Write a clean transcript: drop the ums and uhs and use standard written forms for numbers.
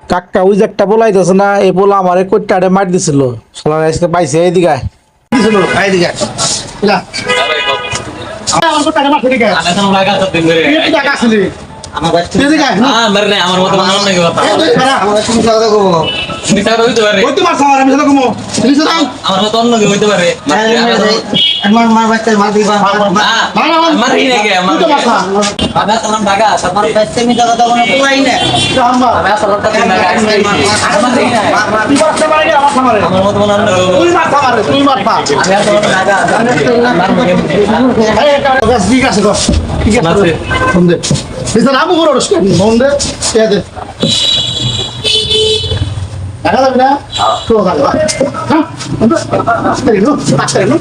কাকা ওই যে একটা বলাই দিছে না এই পোলা আমারে কইটাড়ে মার দিছিল সোলার আজকে পাইছে এইদিকে দিছিল এইদিকে যা আমার কইটাড়ে মার দিকে আমি তো লাগা তো দিন ধরে কি টাকা ছিল আমার বাচ্চা এদিকে মার না আমার মত মানন নাকি কথা আমার তুমি কথা কও তুমি কথা হইতে পারে কই তোমার সামনে আমি কথা কমু তুমি দাও আমার মত অন্য হইতে পারে আমার বাচ্চা মার দিবা মারি না কে আমার আমি সালাম টাকা আমার বাচ্চা আমি কথা বলে পুরাই না আমি সালাম টাকা আমার দেই না তুমি বাচ্চা মারি আমার সামনে আমার মত অন্য তুমি মার সামনে তুমি মার পা আমি সালাম টাকা আরে গাছ ঠিক আছে গো ঠিক আছে ফোন দে বিনা নাম করো ফোন দে কে দে টাকা দাও না তো দাও হ্যাঁ আস্তে নো